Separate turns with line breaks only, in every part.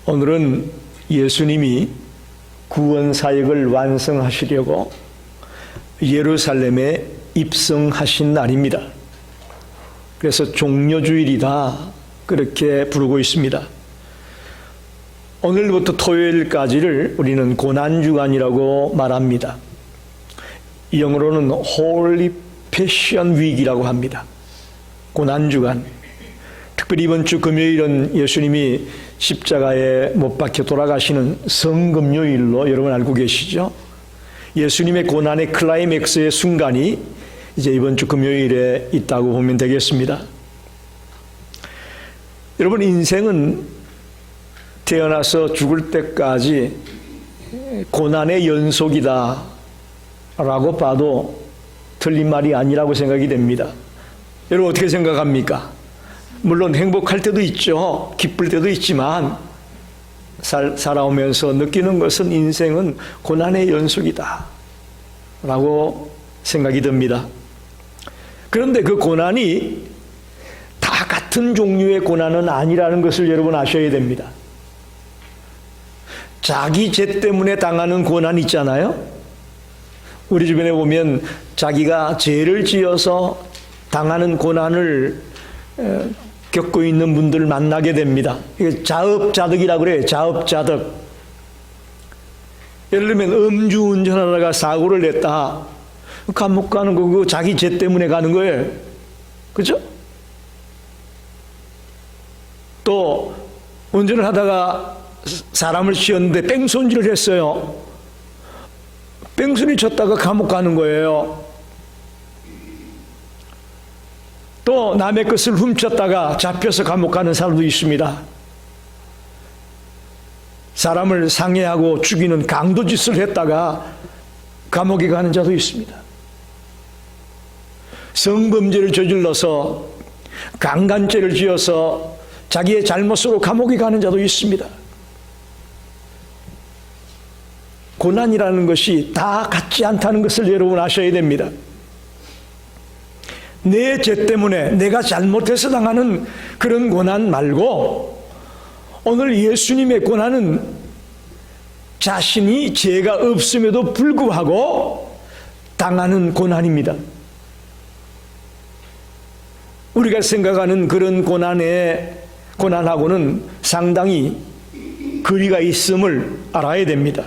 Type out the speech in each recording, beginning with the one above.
오늘은 예수님이 구원 사역을 완성하시려고 예루살렘에 입성하신 날입니다. 그래서 종려주일이다 그렇게 부르고 있습니다. 오늘부터 토요일까지를 우리는 고난주간이라고 말합니다. 영어로는 Holy Passion Week이라고 합니다. 고난주간. 특별히 이번 주 금요일은 예수님이 십자가에 못 박혀 돌아가시는 성금요일로 여러분 알고 계시죠? 예수님의 고난의 클라이맥스의 순간이 이제 이번 주 금요일에 있다고 보면 되겠습니다. 여러분, 인생은 태어나서 죽을 때까지 고난의 연속이다 라고 봐도 틀린 말이 아니라고 생각이 됩니다. 여러분 어떻게 생각합니까? 물론 행복할 때도 있죠. 기쁠 때도 있지만 살아오면서 느끼는 것은 인생은 고난의 연속이다 라고 생각이 듭니다. 그런데 그 고난이 다 같은 종류의 고난은 아니라는 것을 여러분 아셔야 됩니다. 자기 죄 때문에 당하는 고난 있잖아요. 우리 주변에 보면 자기가 죄를 지어서 당하는 고난을 겪고 있는 분들을 만나게 됩니다. 이게 자업자득이라고 그래요. 자업자득. 예를 들면 음주운전하다가 사고를 냈다. 감옥 가는 거 그거 자기 죄 때문에 가는 거예요. 그죠? 또 운전을 하다가 사람을 치었는데 뺑소니를 했어요. 뺑소니 쳤다가 감옥 가는 거예요. 또 남의 것을 훔쳤다가 잡혀서 감옥 가는 사람도 있습니다. 사람을 상해하고 죽이는 강도짓을 했다가 감옥에 가는 자도 있습니다. 성범죄를 저질러서 강간죄를 지어서 자기의 잘못으로 감옥에 가는 자도 있습니다. 고난이라는 것이 다 같지 않다는 것을 여러분 아셔야 됩니다. 내 죄 때문에 내가 잘못해서 당하는 그런 고난 말고 오늘 예수님의 고난은 자신이 죄가 없음에도 불구하고 당하는 고난입니다. 우리가 생각하는 그런 고난하고는 상당히 거리가 있음을 알아야 됩니다.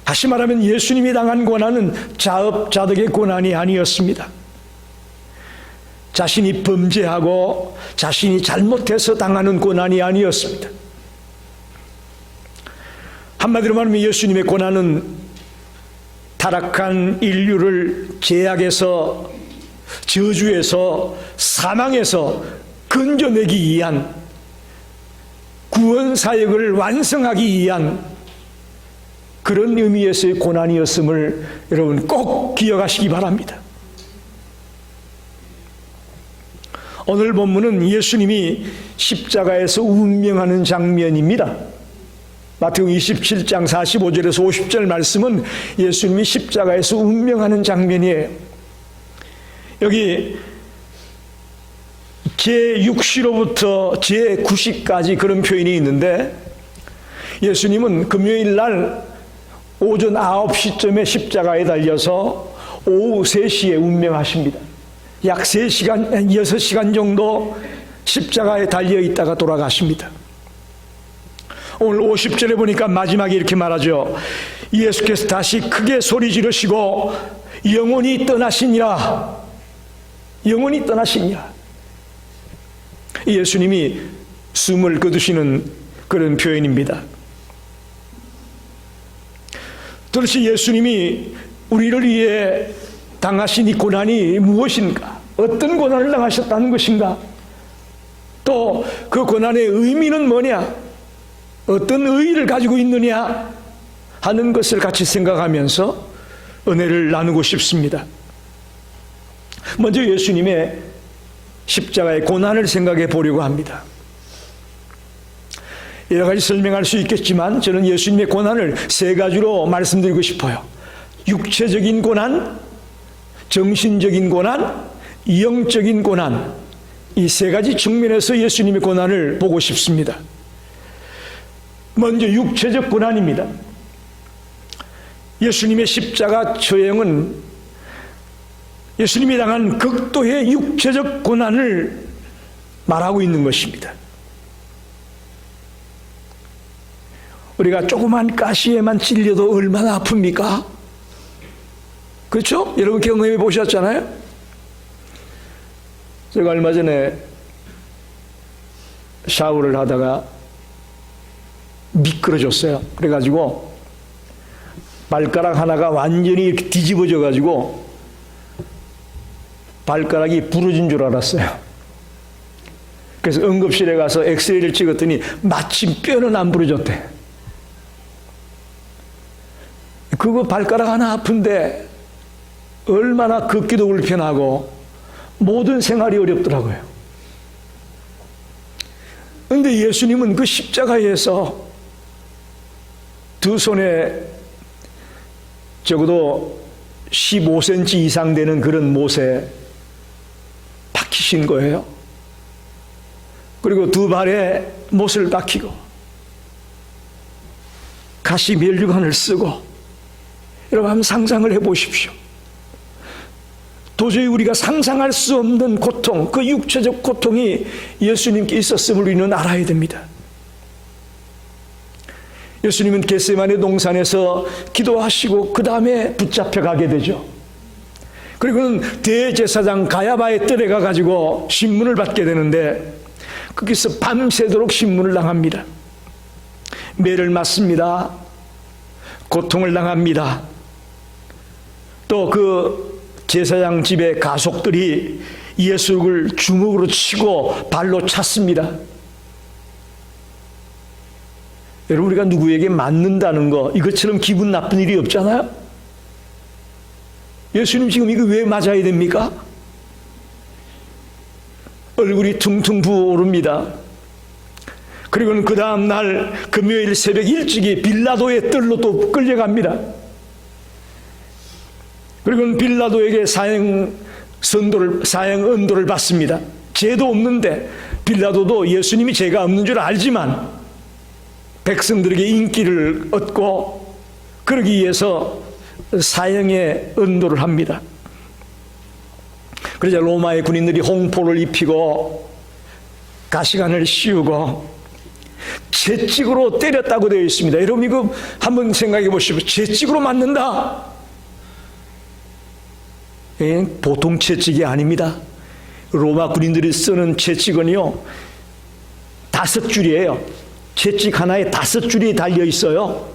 다시 말하면 예수님이 당한 고난은 자업자득의 고난이 아니었습니다. 자신이 범죄하고 자신이 잘못해서 당하는 고난이 아니었습니다. 한마디로 말하면 예수님의 고난은 타락한 인류를 죄악에서, 저주에서, 사망에서 건져내기 위한 구원 사역을 완성하기 위한 그런 의미에서의 고난이었음을 여러분 꼭 기억하시기 바랍니다. 오늘 본문은 예수님이 십자가에서 운명하는 장면입니다. 마태복음 27장 45절에서 50절 말씀은 예수님이 십자가에서 운명하는 장면이에요. 여기 제6시로부터 제9시까지 그런 표현이 있는데 예수님은 금요일 날 오전 9시쯤에 십자가에 달려서 오후 3시에 운명하십니다. 약 3시간, 6시간 정도 십자가에 달려 있다가 돌아가십니다. 오늘 50절에 보니까 마지막에 이렇게 말하죠. 예수께서 다시 크게 소리 지르시고 영원히 떠나시니라. 영원히 떠나시니라. 예수님이 숨을 거두시는 그런 표현입니다. 도대체 예수님이 우리를 위해 당하신 이 고난이 무엇인가? 어떤 고난을 당하셨다는 것인가? 또 그 고난의 의미는 뭐냐? 어떤 의의를 가지고 있느냐? 하는 것을 같이 생각하면서 은혜를 나누고 싶습니다. 먼저 예수님의 십자가의 고난을 생각해 보려고 합니다. 여러 가지 설명할 수 있겠지만 저는 예수님의 고난을 3가지로 말씀드리고 싶어요. 육체적인 고난, 정신적인 고난, 영적인 고난, 이 세 가지 측면에서 예수님의 고난을 보고 싶습니다. 먼저 육체적 고난입니다. 예수님의 십자가 처형은 예수님이 당한 극도의 육체적 고난을 말하고 있는 것입니다. 우리가 조그만 가시에만 찔려도 얼마나 아픕니까? 그렇죠? 여러분 경험해 보셨잖아요? 제가 얼마 전에 샤워를 하다가 미끄러졌어요. 그래가지고 발가락 하나가 완전히 이렇게 뒤집어져 가지고 발가락이 부러진 줄 알았어요. 그래서 응급실에 가서 엑스레이를 찍었더니 마침 뼈는 안 부러졌대. 그거 발가락 하나 아픈데 얼마나 걷기도 불편하고 모든 생활이 어렵더라고요. 그런데 예수님은 그 십자가에서 두 손에 적어도 15cm 이상 되는 그런 못에 박히신 거예요. 그리고 두 발에 못을 박히고 가시 멸류관을 쓰고, 여러분 한번 상상을 해 보십시오. 도저히 우리가 상상할 수 없는 고통, 그 육체적 고통이 예수님께 있었음을 우리는 알아야 됩니다. 예수님은 겟세마네 동산에서 기도하시고 그 다음에 붙잡혀 가게 되죠. 그리고는 대제사장 가야바의 뜰에 가가지고 신문을 받게 되는데 거기서 밤새도록 신문을 당합니다. 매를 맞습니다. 고통을 당합니다. 또 그 제사장 집의 가족들이 예수를 주먹으로 치고 발로 찼습니다. 여러분, 우리가 누구에게 맞는다는 거, 이것처럼 기분 나쁜 일이 없잖아요? 예수님 지금 이거 왜 맞아야 됩니까? 얼굴이 퉁퉁 부어오릅니다. 그리고는 그 다음 날 금요일 새벽 일찍이 빌라도의 뜰로 또 끌려갑니다. 그리고는 빌라도에게 사형 언도를 받습니다. 죄도 없는데 빌라도도 예수님이 죄가 없는 줄 알지만 백성들에게 인기를 얻고 그러기 위해서 사형의 언도를 합니다. 그러자 로마의 군인들이 홍포를 입히고 가시관을 씌우고 채찍으로 때렸다고 되어 있습니다. 여러분 이거 한번 생각해 보십시오. 채찍으로 맞는다. 보통 채찍이 아닙니다. 로마 군인들이 쓰는 채찍은요 5줄이에요. 채찍 하나에 5줄이 달려 있어요.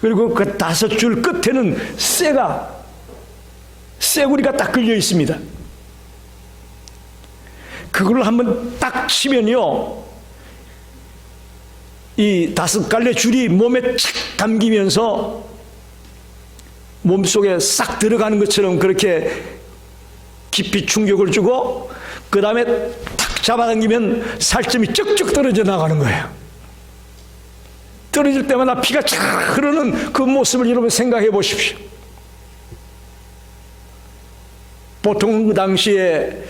그리고 그 5줄 끝에는 쇠구리가 딱 걸려 있습니다. 그걸 한번 딱 치면요 이 5갈래 줄이 몸에 착 감기면서 몸속에 싹 들어가는 것처럼 그렇게 깊이 충격을 주고 그 다음에 탁 잡아당기면 살점이 쩍쩍 떨어져 나가는 거예요. 떨어질 때마다 피가 쫙 흐르는 그 모습을 여러분 생각해 보십시오. 보통 그 당시에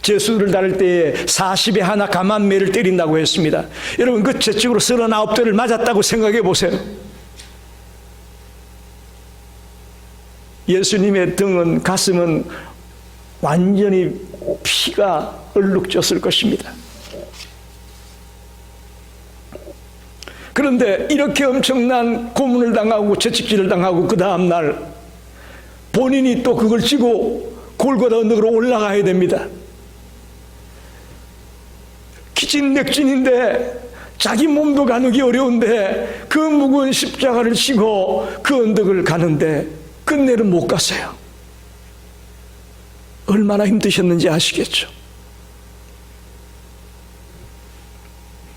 제수를 다룰 때에 40에 하나 감한 매를 때린다고 했습니다. 여러분 그 채찍으로 39대를 맞았다고 생각해 보세요. 예수님의 등은 가슴은 완전히 피가 얼룩졌을 것입니다. 그런데 이렇게 엄청난 고문을 당하고 채찍질을 당하고 그 다음 날 본인이 또 그걸 쥐고 골고다 언덕으로 올라가야 됩니다. 기진맥진인데 자기 몸도 가누기 어려운데 그 무거운 십자가를 지고 그 언덕을 가는데 끝내는 못 갔어요. 얼마나 힘드셨는지 아시겠죠?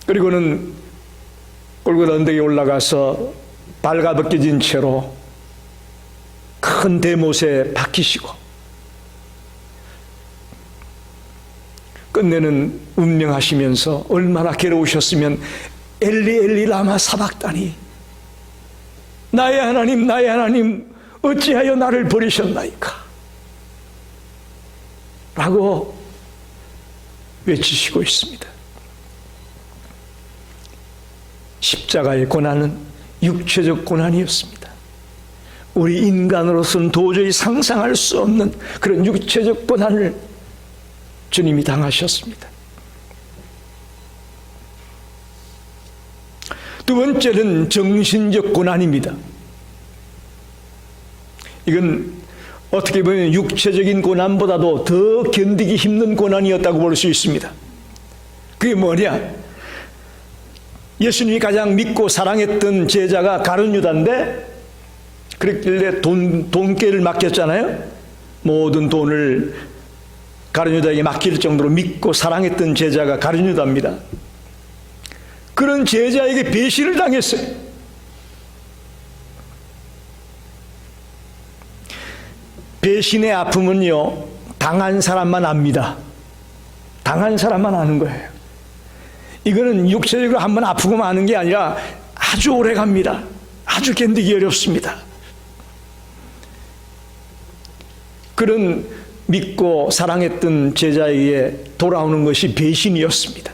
그리고는 골고다 언덕에 올라가서 발가벗겨진 채로 큰 대못에 박히시고 끝내는 운명하시면서 얼마나 괴로우셨으면 엘리 엘리 라마 사박다니 나의 하나님 어찌하여 나를 버리셨나이까 라고 외치시고 있습니다. 십자가의 고난은 육체적 고난이었습니다. 우리 인간으로서는 도저히 상상할 수 없는 그런 육체적 고난을 주님이 당하셨습니다. 두 번째는 정신적 고난입니다. 이건 어떻게 보면 육체적인 고난보다도 더 견디기 힘든 고난이었다고 볼 수 있습니다. 그게 뭐냐? 예수님이 가장 믿고 사랑했던 제자가 가룟 유다인데, 그랬길래 돈깨를 맡겼잖아요. 모든 돈을 가룟 유다에게 맡길 정도로 믿고 사랑했던 제자가 가룟 유다입니다. 그런 제자에게 배신을 당했어요. 배신의 아픔은요, 당한 사람만 압니다. 당한 사람만 아는 거예요. 이거는 육체적으로 한번 아프고 마는 게 아니라 아주 오래 갑니다. 아주 견디기 어렵습니다. 그런 믿고 사랑했던 제자에게 돌아오는 것이 배신이었습니다.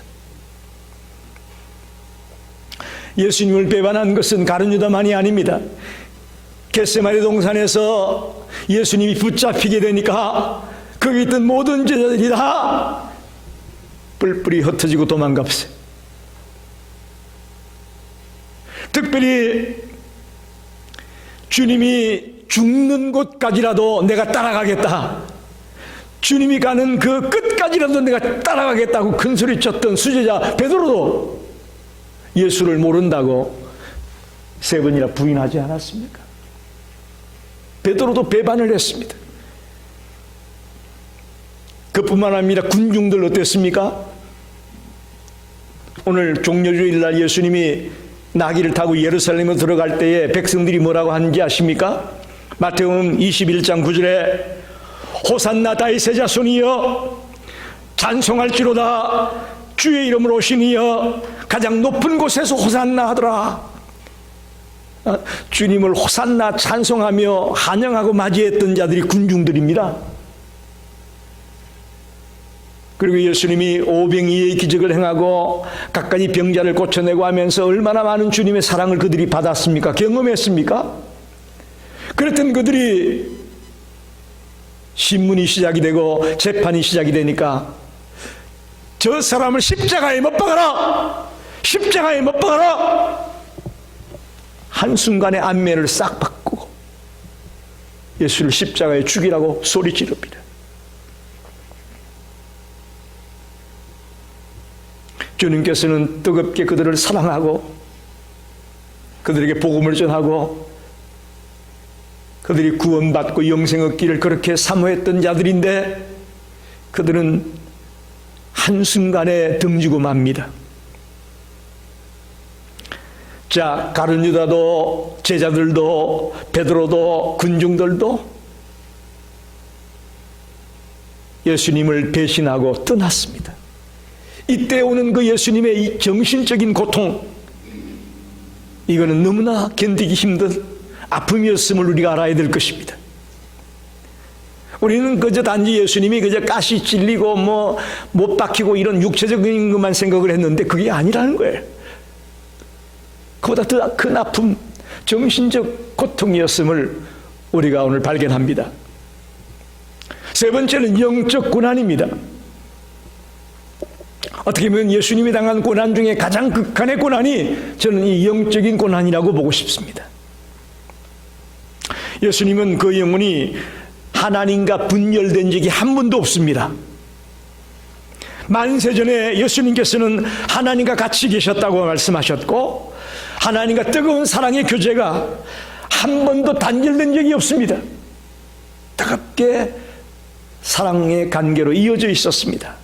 예수님을 배반한 것은 가룟 유다만이 아닙니다. 겟세마네 동산에서 예수님이 붙잡히게 되니까 거기 있던 모든 제자들이 다 뿔뿔이 흩어지고 도망갔어요. 특별히 주님이 죽는 곳까지라도 내가 따라가겠다, 주님이 가는 그 끝까지라도 내가 따라가겠다고 큰소리 쳤던 수제자 베드로도 예수를 모른다고 3번이나 부인하지 않았습니까? 베드로도 배반을 했습니다. 그뿐만 아니라 군중들 어땠습니까? 오늘 종려주일날 예수님이 나귀를 타고 예루살렘으로 들어갈 때에 백성들이 뭐라고 하는지 아십니까? 마태복음 21장 9절에 호산나 다윗의 자손이여 찬송할지로다, 주의 이름으로 오시니여 가장 높은 곳에서 호산나 하더라. 주님을 호산나 찬송하며 환영하고 맞이했던 자들이 군중들입니다. 그리고 예수님이 오병이의 기적을 행하고 갖가지 병자를 고쳐내고 하면서 얼마나 많은 주님의 사랑을 그들이 받았습니까? 경험했습니까? 그랬던 그들이 신문이 시작이 되고 재판이 시작이 되니까 저 사람을 십자가에 못 박아라! 십자가에 못 박아라! 한순간에 안면을 싹 바꾸고 예수를 십자가에 죽이라고 소리 지릅니다. 주님께서는 뜨겁게 그들을 사랑하고 그들에게 복음을 전하고 그들이 구원받고 영생 얻기를 그렇게 사모했던 자들인데 그들은 한순간에 등지고 맙니다. 자, 가룟 유다도 제자들도 베드로도 군중들도 예수님을 배신하고 떠났습니다. 이때 오는 그 예수님의 이 정신적인 고통, 이거는 너무나 견디기 힘든 아픔이었음을 우리가 알아야 될 것입니다. 우리는 그저 단지 예수님이 그저 가시 찔리고 뭐 못 박히고 이런 육체적인 것만 생각을 했는데 그게 아니라는 거예요. 그보다 더 큰 아픔, 정신적 고통이었음을 우리가 오늘 발견합니다. 세 번째는 영적 고난입니다. 어떻게 보면 예수님이 당한 고난 중에 가장 극한의 고난이 저는 이 영적인 고난이라고 보고 싶습니다. 예수님은 그 영혼이 하나님과 분열된 적이 한 번도 없습니다. 만세전에 예수님께서는 하나님과 같이 계셨다고 말씀하셨고 하나님과 뜨거운 사랑의 교제가 한 번도 단절된 적이 없습니다. 뜨겁게 사랑의 관계로 이어져 있었습니다.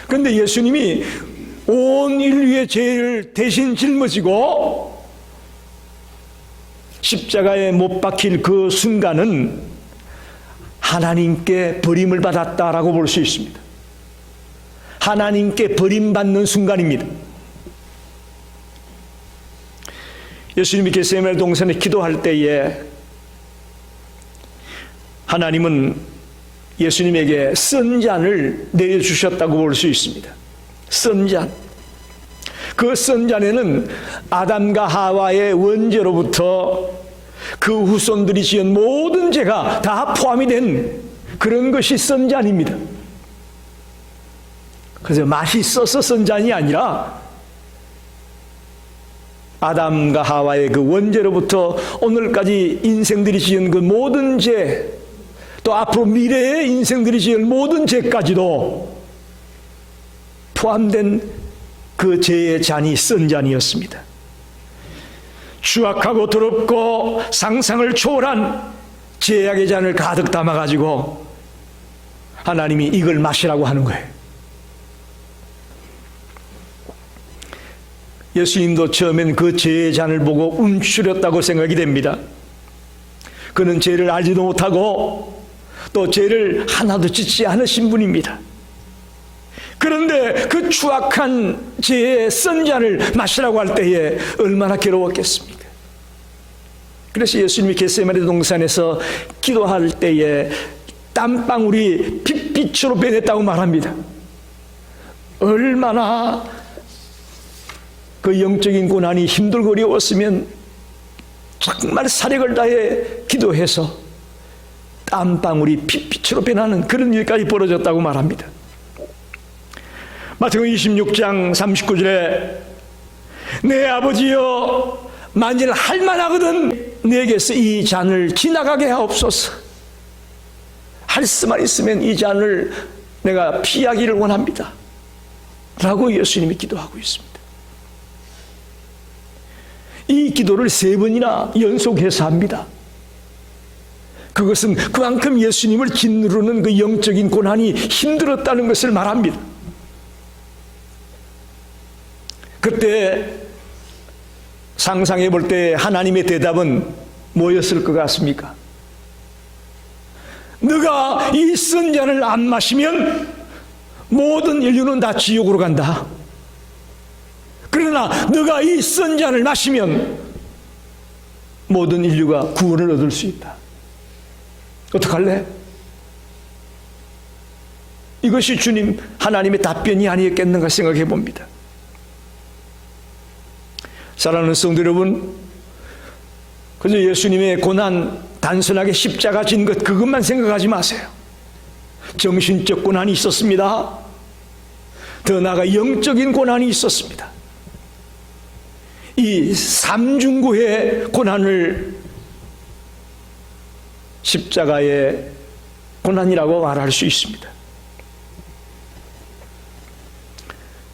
그런데 예수님이 온 인류의 죄를 대신 짊어지고 십자가에 못 박힐 그 순간은 하나님께 버림을 받았다라고 볼 수 있습니다. 하나님께 버림받는 순간입니다. 예수님이 겟세마네 동산에 기도할 때에 하나님은 예수님에게 쓴 잔을 내려주셨다고 볼 수 있습니다. 쓴 잔. 그 쓴 잔에는 아담과 하와의 원죄로부터 그 후손들이 지은 모든 죄가 다 포함이 된 그런 것이 쓴 잔입니다. 그래서 맛있어서 쓴 잔이 아니라 아담과 하와의 그 원죄로부터 오늘까지 인생들이 지은 그 모든 죄, 또 앞으로 미래의 인생들이 지을 모든 죄까지도 포함된 그 죄의 잔이 쓴 잔이었습니다. 추악하고 더럽고 상상을 초월한 죄악의 잔을 가득 담아가지고 하나님이 이걸 마시라고 하는 거예요. 예수님도 처음엔 그 죄의 잔을 보고 움츠렸다고 생각이 됩니다. 그는 죄를 알지도 못하고 또 죄를 하나도 짓지 않으신 분입니다. 그런데 그 추악한 죄의 쓴 잔을 마시라고 할 때에 얼마나 괴로웠겠습니까? 그래서 예수님이 겟세마네 동산에서 기도할 때에 땀방울이 핏빛으로 변했다고 말합니다. 얼마나 그 영적인 고난이 힘들거리웠으면 정말 사력을 다해 기도해서 땀방울이 핏빛으로 변하는 그런 일까지 벌어졌다고 말합니다. 마태복음 26장 39절에 내 아버지여 만일 할만하거든 내게서 이 잔을 지나가게 하옵소서. 할 수만 있으면 이 잔을 내가 피하기를 원합니다 라고 예수님이 기도하고 있습니다. 이 기도를 3번이나 연속해서 합니다. 그것은 그만큼 예수님을 짓누르는 그 영적인 고난이 힘들었다는 것을 말합니다. 그때 상상해 볼 때 하나님의 대답은 뭐였을 것 같습니까? 너가 이 쓴 잔을 안 마시면 모든 인류는 다 지옥으로 간다. 그러나 너가 이 쓴 잔을 마시면 모든 인류가 구원을 얻을 수 있다. 어떡할래? 이것이 주님 하나님의 답변이 아니었겠는가 생각해 봅니다. 사랑하는 성도 여러분, 그저 예수님의 고난 단순하게 십자가 진 것 그것만 생각하지 마세요. 정신적 고난이 있었습니다. 더 나아가 영적인 고난이 있었습니다. 이 삼중고의 고난을 십자가의 고난이라고 말할 수 있습니다.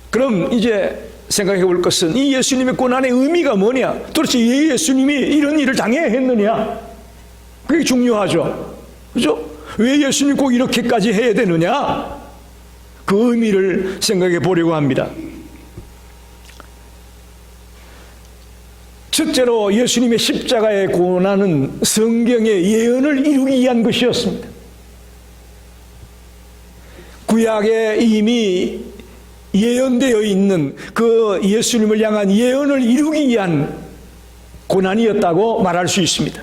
그럼 이제 생각해 볼 것은 이 예수님의 고난의 의미가 뭐냐? 도대체 왜 예수님이 이런 일을 당해야 했느냐? 그게 중요하죠. 그죠? 왜 예수님이 꼭 이렇게까지 해야 되느냐? 그 의미를 생각해 보려고 합니다. 첫째로 예수님의 십자가의 고난은 성경의 예언을 이루기 위한 것이었습니다. 구약에 이미 예언되어 있는 그 예수님을 향한 예언을 이루기 위한 고난이었다고 말할 수 있습니다.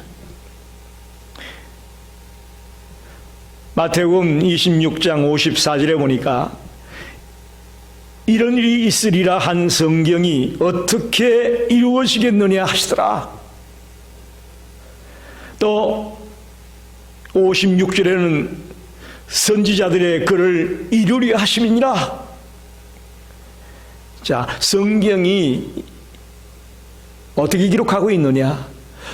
마태복음 26장 54절에 보니까 이런 일이 있으리라 한 성경이 어떻게 이루어지겠느냐 하시더라. 또 56절에는 선지자들의 글을 이루려 하심이니라. 자, 성경이 어떻게 기록하고 있느냐?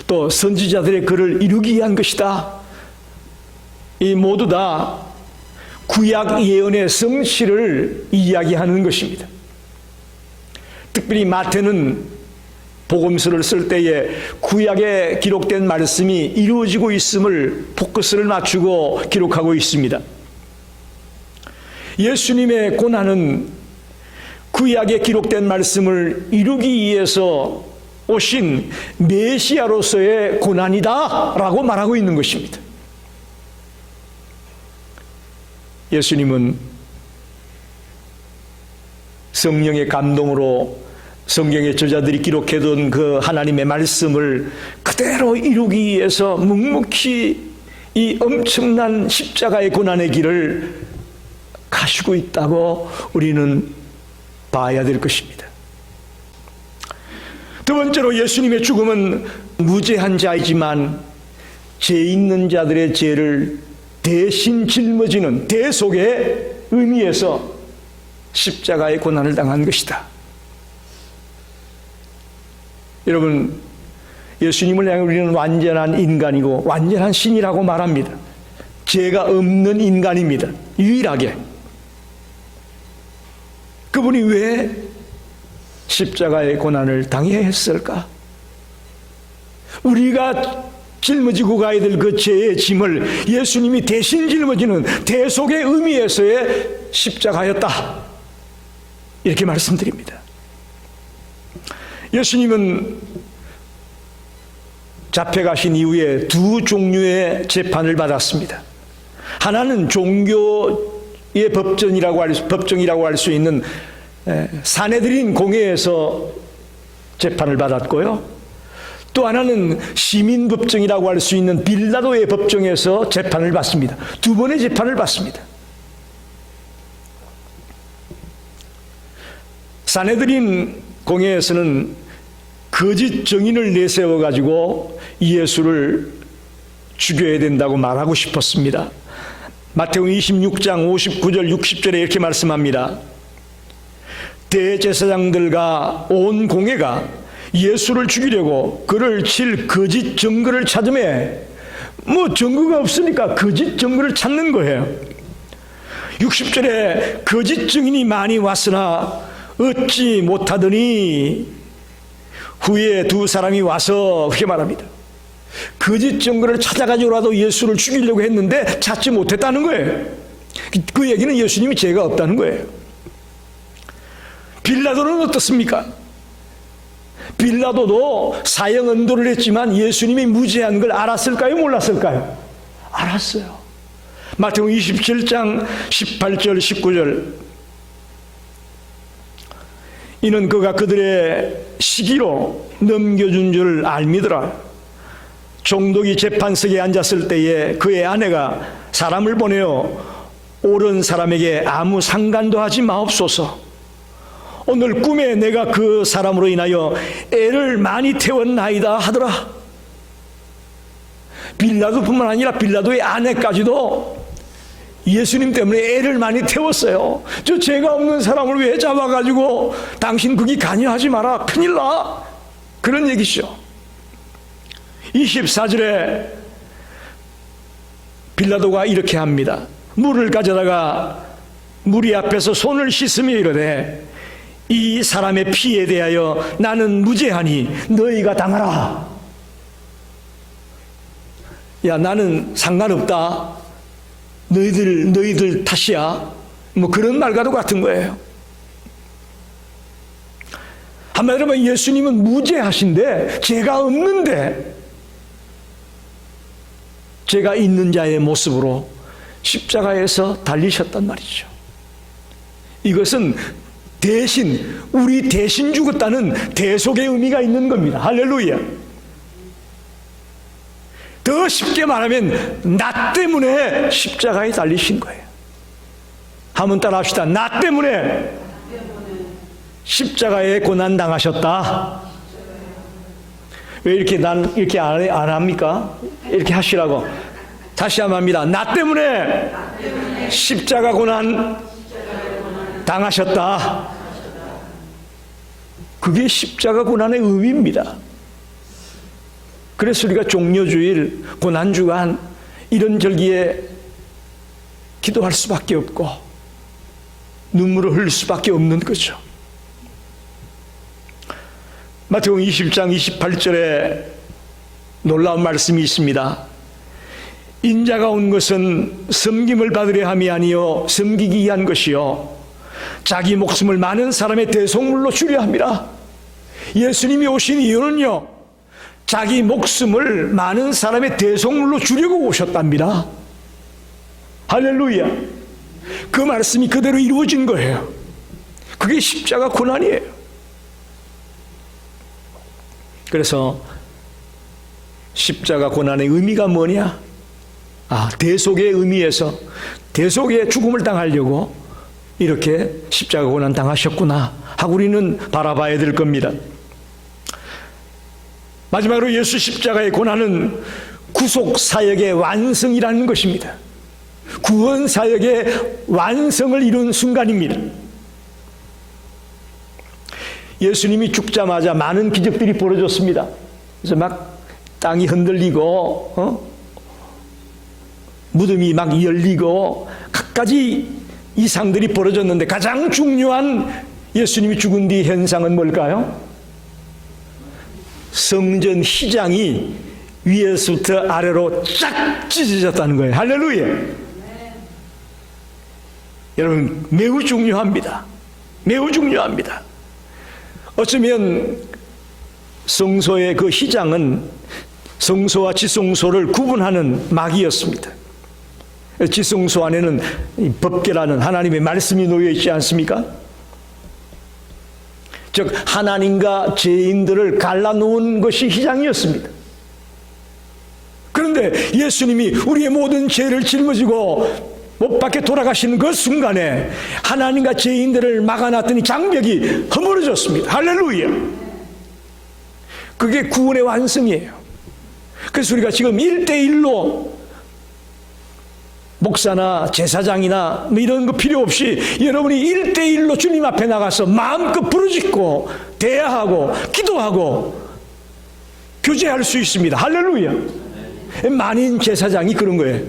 또 선지자들의 글을 이루기 위한 것이다. 이 모두 다 구약 예언의 성취를 이야기하는 것입니다. 특별히 마태는 복음서를 쓸 때에 구약에 기록된 말씀이 이루어지고 있음을 포커스를 맞추고 기록하고 있습니다. 예수님의 고난은 구약에 기록된 말씀을 이루기 위해서 오신 메시아로서의 고난이다 라고 말하고 있는 것입니다. 예수님은 성령의 감동으로 성경의 저자들이 기록해둔 그 하나님의 말씀을 그대로 이루기 위해서 묵묵히 이 엄청난 십자가의 고난의 길을 가시고 있다고 우리는 봐야 될 것입니다. 두 번째로 예수님의 죽음은 무죄한 자이지만 죄 있는 자들의 죄를 대신 짊어지는 대속의 의미에서 십자가의 고난을 당한 것이다. 여러분, 예수님을 향해 우리는 완전한 인간이고 완전한 신이라고 말합니다. 죄가 없는 인간입니다. 유일하게. 그분이 왜 십자가의 고난을 당해야 했을까? 우리가 짊어지고 가야 될 그 죄의 짐을 예수님이 대신 짊어지는 대속의 의미에서의 십자가였다. 이렇게 말씀드립니다. 예수님은 잡혀가신 이후에 두 종류의 재판을 받았습니다. 하나는 종교의 법정이라고 할 수 있는 사내들인 공회에서 재판을 받았고요. 또 하나는 시민법정이라고 할 수 있는 빌라도의 법정에서 재판을 받습니다. 두 번의 재판을 받습니다. 사내들인 공회에서는 거짓 증인을 내세워가지고 예수를 죽여야 된다고 말하고 싶었습니다. 마태복음 26장 59절 60절에 이렇게 말씀합니다. 대제사장들과 온 공회가 예수를 죽이려고 그를 칠 거짓 증거를 찾으매 증거가 없으니까 거짓 증거를 찾는 거예요. 60절에 거짓 증인이 많이 왔으나 얻지 못하더니 후에 두 사람이 와서 그렇게 말합니다. 거짓 증거를 찾아가지고라도 예수를 죽이려고 했는데 찾지 못했다는 거예요. 그 얘기는 예수님이 죄가 없다는 거예요. 빌라도는 어떻습니까? 빌라도도 사형 언도를 했지만 예수님이 무죄한 걸 알았을까요? 몰랐을까요? 알았어요. 마태복음 27장 18절 19절 이는 그가 그들의 시기로 넘겨준 줄 알미더라. 총독이 재판석에 앉았을 때에 그의 아내가 사람을 보내어 옳은 사람에게 아무 상관도 하지 마옵소서. 오늘 꿈에 내가 그 사람으로 인하여 애를 많이 태웠나이다 하더라. 빌라도뿐만 아니라 빌라도의 아내까지도 예수님 때문에 애를 많이 태웠어요. 저 죄가 없는 사람을 왜 잡아가지고 당신 거기 관여하지 마라. 큰일 나. 그런 얘기죠. 24절에 빌라도가 이렇게 합니다. 물을 가져다가 무리 앞에서 손을 씻으며 이르되 이 사람의 피에 대하여 나는 무죄하니 너희가 당하라. 야, 나는 상관없다. 너희들 탓이야. 그런 말과도 같은 거예요. 한마디로 하면 예수님은 무죄하신데 죄가 없는데 죄가 있는 자의 모습으로 십자가에서 달리셨단 말이죠. 이것은 우리 대신 죽었다는 대속의 의미가 있는 겁니다. 할렐루야. 더 쉽게 말하면 나 때문에 십자가에 달리신 거예요. 한번 따라 합시다. 나 때문에 십자가에 고난 당하셨다. 왜 이렇게 안 합니까? 이렇게 하시라고. 다시 한번 합니다. 나 때문에 십자가 고난 당하셨다. 그게 십자가 고난의 의미입니다. 그래서 우리가 종려주일, 고난주간 이런 절기에 기도할 수밖에 없고 눈물을 흘릴 수밖에 없는 거죠. 마태복음 20장 28절에 놀라운 말씀이 있습니다. 인자가 온 것은 섬김을 받으려 함이 아니요 섬기기 위한 것이요 자기 목숨을 많은 사람의 대속물로 주려 함이라. 예수님이 오신 이유는요, 자기 목숨을 많은 사람의 대속물로 주려고 오셨답니다. 할렐루야. 그 말씀이 그대로 이루어진 거예요. 그게 십자가 고난이에요. 그래서 십자가 고난의 의미가 뭐냐? 대속의 의미에서 대속의 죽음을 당하려고 이렇게 십자가 고난 당하셨구나 하고 우리는 바라봐야 될 겁니다. 마지막으로 예수 십자가의 고난은 구속 사역의 완성이라는 것입니다. 구원 사역의 완성을 이룬 순간입니다. 예수님이 죽자마자 많은 기적들이 벌어졌습니다. 그래서 막 땅이 흔들리고 무덤이 막 열리고 갖가지 이상들이 벌어졌는데 가장 중요한 예수님이 죽은 뒤 현상은 뭘까요? 성전 휘장이 위에서부터 아래로 쫙 찢어졌다는 거예요. 할렐루야. 여러분, 매우 중요합니다. 매우 중요합니다. 어쩌면 성소의 그 휘장은 성소와 지성소를 구분하는 막이었습니다. 지성소 안에는 법궤라는 하나님의 말씀이 놓여 있지 않습니까? 즉 하나님과 죄인들을 갈라놓은 것이 휘장이었습니다. 그런데 예수님이 우리의 모든 죄를 짊어지고 못 박혀 돌아가시는 그 순간에 하나님과 죄인들을 막아놨더니 장벽이 허물어졌습니다. 할렐루야. 그게 구원의 완성이에요. 그래서 우리가 지금 1대1로 목사나 제사장이나 뭐 이런 거 필요 없이 여러분이 1대1로 주님 앞에 나가서 마음껏 부르짖고 대화하고 기도하고 교제할 수 있습니다. 할렐루야. 만인 제사장이 그런 거예요.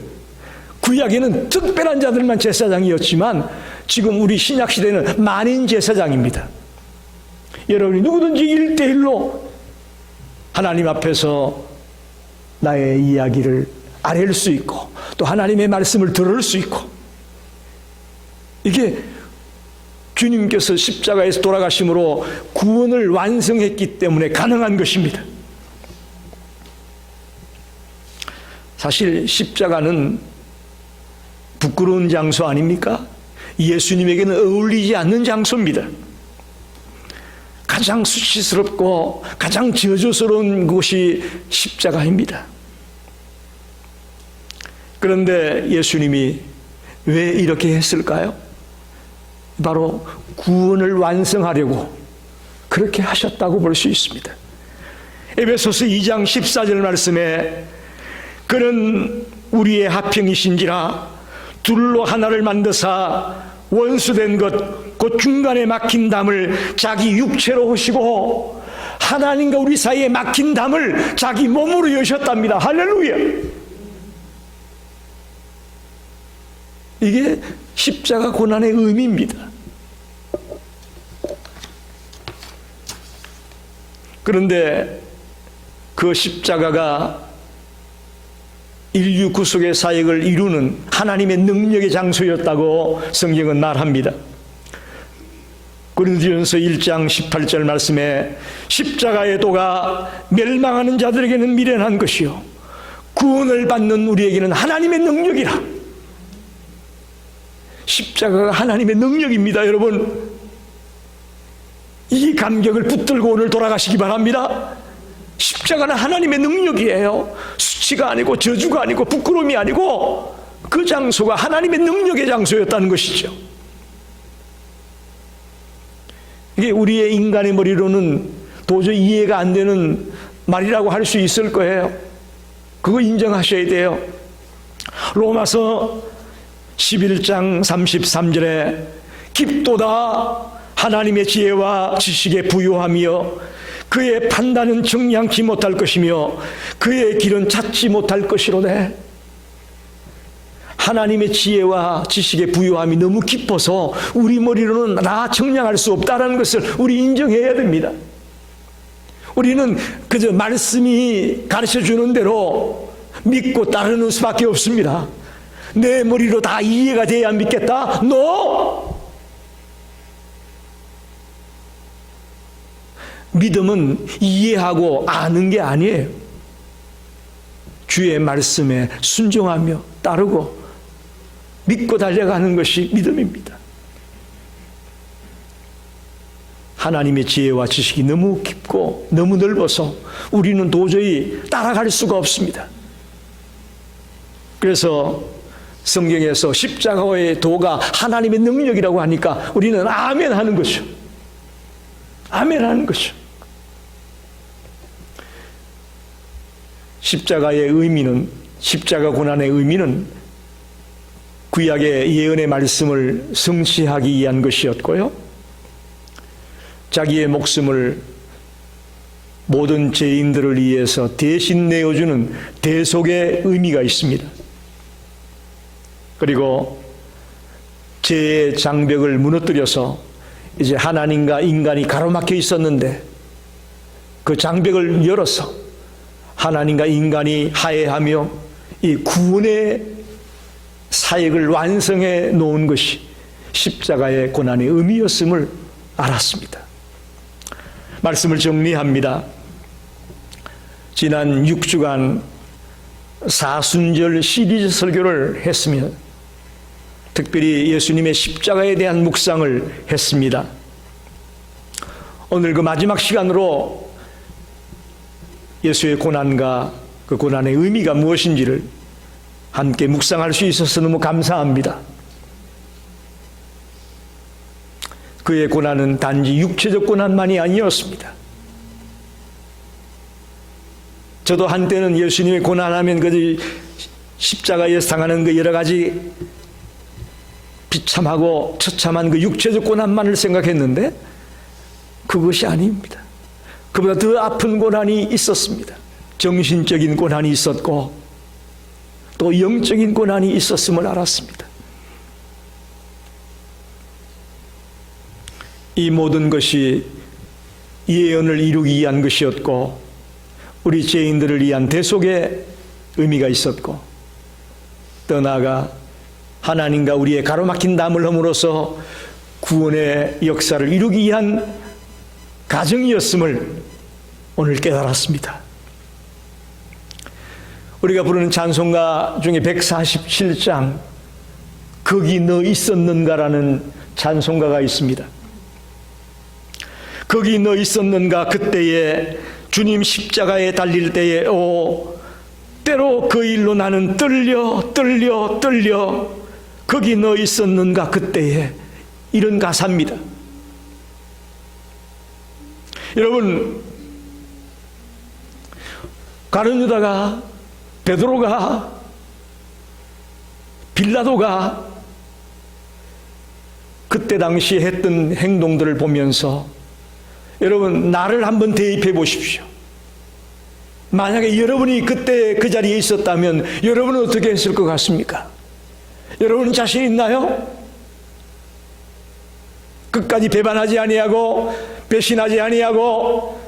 구약에는 특별한 자들만 제사장이었지만 지금 우리 신약 시대는 만인 제사장입니다. 여러분이 누구든지 1대1로 하나님 앞에서 나의 이야기를 아뢰을 수 있고 또 하나님의 말씀을 들을 수 있고, 이게 주님께서 십자가에서 돌아가심으로 구원을 완성했기 때문에 가능한 것입니다. 사실 십자가는 부끄러운 장소 아닙니까? 예수님에게는 어울리지 않는 장소입니다. 가장 수치스럽고 가장 저주스러운 곳이 십자가입니다. 그런데 예수님이 왜 이렇게 했을까요? 바로 구원을 완성하려고 그렇게 하셨다고 볼 수 있습니다. 에베소서 2장 14절 말씀에 그는 우리의 화평이신지라 둘로 하나를 만드사 원수된 것 곧 중간에 막힌 담을 자기 육체로 오시고 하나님과 우리 사이에 막힌 담을 자기 몸으로 여셨답니다. 할렐루야. 이게 십자가 고난의 의미입니다. 그런데 그 십자가가 인류 구속의 사역을 이루는 하나님의 능력의 장소였다고 성경은 말합니다. 고린도전서 1장 18절 말씀에 십자가의 도가 멸망하는 자들에게는 미련한 것이요 구원을 받는 우리에게는 하나님의 능력이라. 십자가가 하나님의 능력입니다. 여러분, 이 감격을 붙들고 오늘 돌아가시기 바랍니다. 십자가는 하나님의 능력이에요. 수치가 아니고 저주가 아니고 부끄러움이 아니고 그 장소가 하나님의 능력의 장소였다는 것이죠. 이게 우리의 인간의 머리로는 도저히 이해가 안 되는 말이라고 할 수 있을 거예요. 그거 인정하셔야 돼요. 로마서 11장 33절에 깊도다 하나님의 지혜와 지식에 부유하며 그의 판단은 정량치 못할 것이며 그의 길은 찾지 못할 것이로되. 하나님의 지혜와 지식의 부유함이 너무 깊어서 우리 머리로는 다 정량할 수 없다는 것을 우리 인정해야 됩니다. 우리는 그저 말씀이 가르쳐주는 대로 믿고 따르는 수밖에 없습니다. 내 머리로 다 이해가 돼야 믿겠다? No! 믿음은 이해하고 아는 게 아니에요. 주의 말씀에 순종하며 따르고 믿고 달려가는 것이 믿음입니다. 하나님의 지혜와 지식이 너무 깊고 너무 넓어서 우리는 도저히 따라갈 수가 없습니다. 그래서 성경에서 십자가의 도가 하나님의 능력이라고 하니까 우리는 아멘 하는 거죠. 아멘 하는 거죠. 십자가의 의미는, 십자가 고난의 의미는 구약의 예언의 말씀을 성취하기 위한 것이었고요. 자기의 목숨을 모든 죄인들을 위해서 대신 내어주는 대속의 의미가 있습니다. 그리고 죄의 장벽을 무너뜨려서 이제 하나님과 인간이 가로막혀 있었는데 그 장벽을 열어서 하나님과 인간이 화해하며 이 구원의 사역을 완성해 놓은 것이 십자가의 고난의 의미였음을 알았습니다. 말씀을 정리합니다. 지난 6주간 사순절 시리즈 설교를 했으며 특별히 예수님의 십자가에 대한 묵상을 했습니다. 오늘 그 마지막 시간으로 예수의 고난과 그 고난의 의미가 무엇인지를 함께 묵상할 수 있어서 너무 감사합니다. 그의 고난은 단지 육체적 고난만이 아니었습니다. 저도 한때는 예수님의 고난하면 그 십자가에서 당하는 그 여러 가지 비참하고 처참한 그 육체적 고난만을 생각했는데 그것이 아닙니다. 그보다 더 아픈 고난이 있었습니다. 정신적인 고난이 있었고 또 영적인 고난이 있었음을 알았습니다. 이 모든 것이 예언을 이루기 위한 것이었고 우리 죄인들을 위한 대속의 의미가 있었고 또 나아가 하나님과 우리의 가로막힌 담을 허물어서 구원의 역사를 이루기 위한 가정이었음을 오늘 깨달았습니다. 우리가 부르는 찬송가 중에 147장 거기 너 있었는가라는 찬송가가 있습니다. 거기 너 있었는가 그때에 주님 십자가에 달릴 때에 때로 그 일로 나는 떨려 거기 너 있었는가 그때에 이런 가사입니다. 여러분 가룟 유다가 베드로가 빌라도가 그때 당시에 했던 행동들을 보면서 여러분 나를 한번 대입해 보십시오. 만약에 여러분이 그때 그 자리에 있었다면 여러분은 어떻게 했을 것 같습니까? 여러분 자신 있나요? 끝까지 배반하지 아니하고 배신하지 아니하고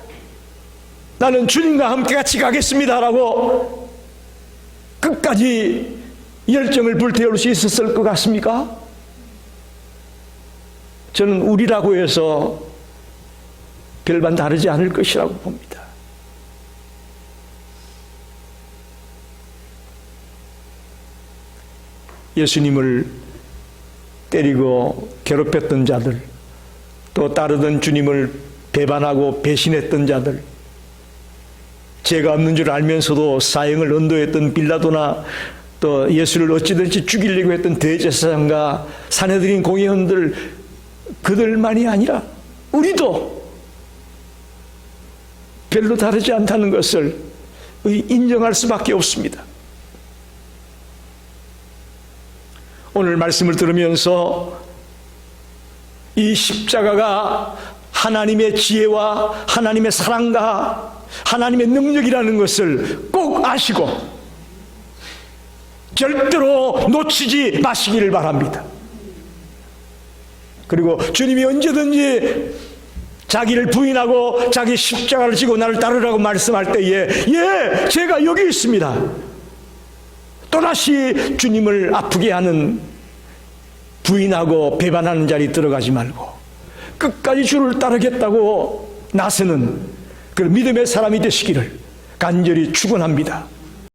나는 주님과 함께 같이 가겠습니다라고 끝까지 열정을 불태울 수 있었을 것 같습니까? 저는 우리라고 해서 별반 다르지 않을 것이라고 봅니다. 예수님을 때리고 괴롭혔던 자들, 또 따르던 주님을 배반하고 배신했던 자들, 죄가 없는 줄 알면서도 사형을 언도했던 빌라도나 또 예수를 어찌든지 죽이려고 했던 대제사장과 산헤드린 공회원들, 그들만이 아니라 우리도 별로 다르지 않다는 것을 인정할 수밖에 없습니다. 오늘 말씀을 들으면서 이 십자가가 하나님의 지혜와 하나님의 사랑과 하나님의 능력이라는 것을 꼭 아시고 절대로 놓치지 마시기를 바랍니다. 그리고 주님이 언제든지 자기를 부인하고 자기 십자가를 지고 나를 따르라고 말씀할 때에 제가 여기 있습니다. 또다시 주님을 아프게 하는 부인하고 배반하는 자리 들어가지 말고 끝까지 주를 따르겠다고 나서는 그 믿음의 사람이 되시기를 간절히 축원합니다.